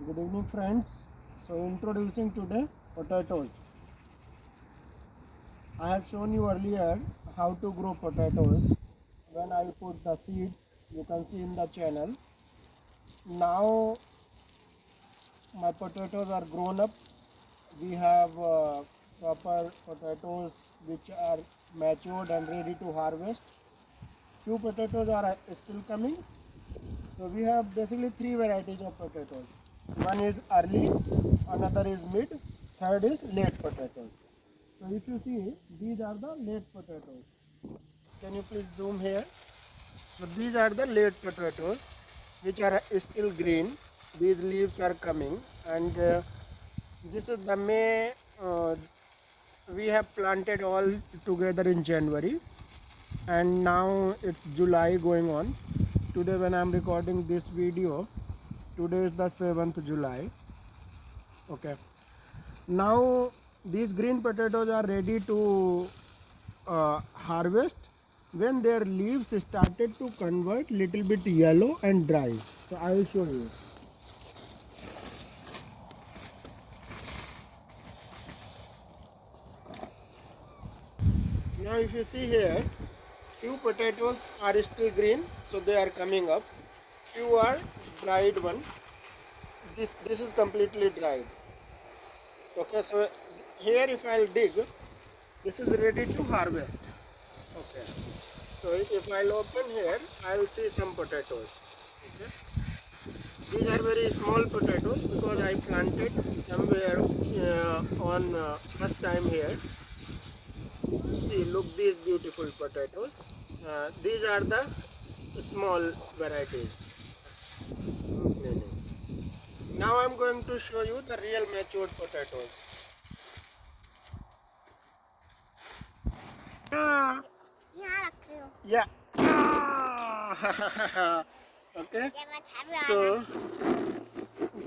Good evening, friends. So, introducing today potatoes. I have shown you earlier how to grow potatoes. When I put the seeds, you can see in the channel. Now, my potatoes are grown up. We have proper potatoes which are matured and ready to harvest. Few potatoes are still coming. So, we have basically three varieties of potatoes. One is early, another is mid, third is late potatoes. So if you see, these are the late potatoes. Can you please zoom here? So these are the late potatoes which are still green. These leaves are coming, and this is the May. We have planted all together in January, and now it's July going on. Today when I'm recording this video, today is the 7th July. Okay. Now these green potatoes are ready to harvest when their leaves started to convert little bit yellow and dry. So I will show you. Now if you see here, few potatoes are still green, so they are coming up. Few are dried one. This is completely dried. Okay, so here if I'll dig, this is ready to harvest. Okay. So if I'll open here, I'll see some potatoes. Okay. These are very small potatoes because I planted somewhere on first time here. See, look these beautiful potatoes. These are the small varieties. Okay. Now I'm going to show you the real matured potatoes. Ah, yeah. Ah. Okay. So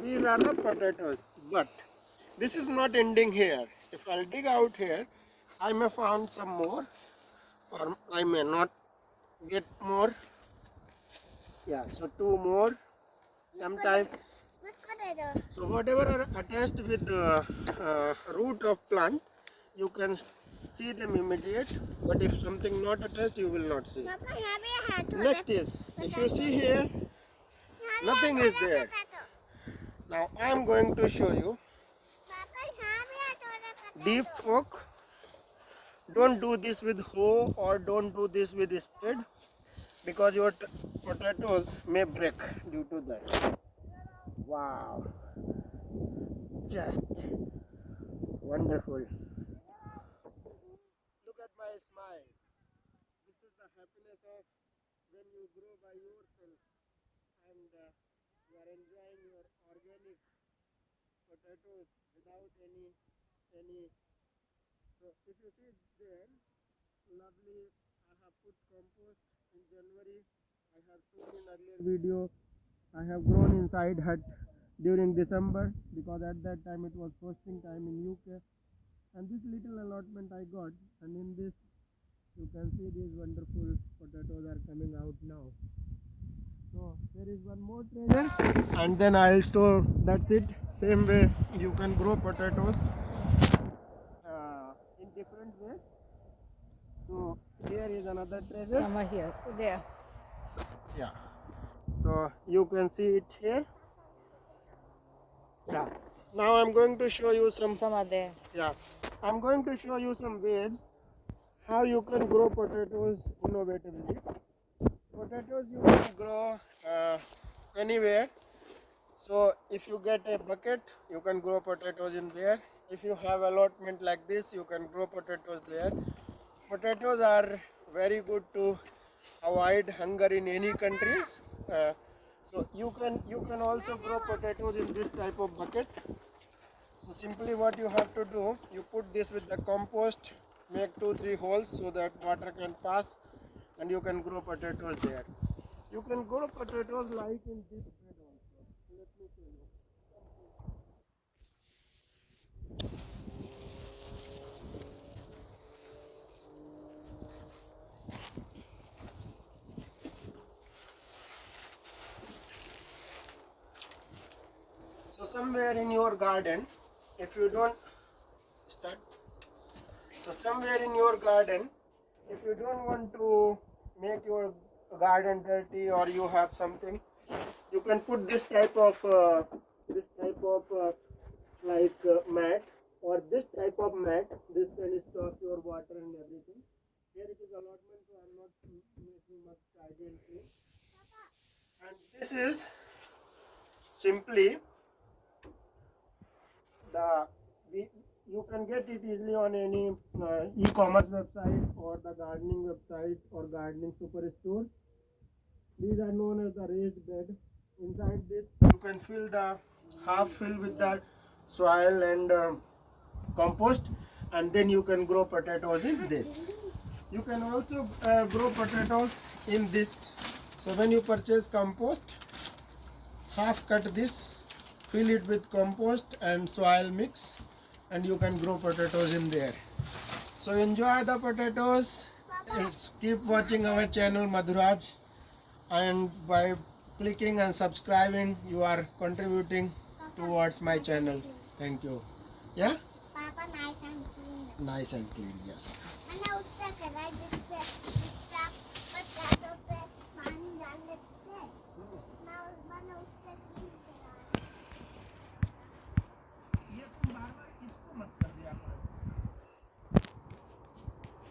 these are the potatoes, but this is not ending here. If I'll dig out here, I may found some more, or I may not get more. Yeah, so two more sometime. So whatever are attached with the root of plant, you can see them immediate, but if something not attached, you will not see. Next is, if you see here, nothing is there. Now I am going to show you deep fork. Don't do this with hoe or don't do this with spade because your potatoes may break due to that. Wow, just wonderful. Look at my smile. This is the happiness of when you grow by yourself and you are enjoying your organic potatoes without any. So if you see there, lovely. I have put compost in January. I have shown in earlier video. I have grown inside hut during December because at that time it was frosting time in UK. And this little allotment I got, and in this you can see these wonderful potatoes are coming out now. So there is one more treasure, and then I'll store. That's it. Same way you can grow potatoes in different ways. So here is another treasure. Some are here, there. Yeah. So you can see it here. Yeah. Now I'm going to show you some. Some are there. Yeah. I'm going to show you some ways how you can grow potatoes innovatively. Potatoes you can grow anywhere. So if you get a bucket, you can grow potatoes in there. If you have allotment like this, you can grow potatoes there. Potatoes are very good to avoid hunger in any countries. So you can also grow potatoes in this type of bucket. So simply what you have to do, you put this with the compost, make 2-3 holes so that water can pass, and you can grow potatoes there. You can grow potatoes like in this bed also. Let me show you. So So somewhere in your garden, if you don't start, so somewhere in your garden, if you don't want to make your garden dirty or you have something, you can put this type of mat or this type of mat. This can stop your water and everything. Here it is allotment, so I'm not making much identity. And this is simply the we, you can get it easily on any e-commerce website or the gardening website or gardening superstore. These are known as the raised bed. Inside this, you can fill the half fill with the soil and compost, and then you can grow potatoes in this. You can also grow potatoes in this. So when you purchase compost, half cut this, fill it with compost and soil mix, and you can grow potatoes in there. So enjoy the potatoes. Keep watching our channel Madhuraj, and by clicking and subscribing you are contributing towards my channel. Thank you. Yeah, Papa, nice and clean. nice and clean. Yes. मैंने उससे करा जिससे उसका potato पे पानी डाल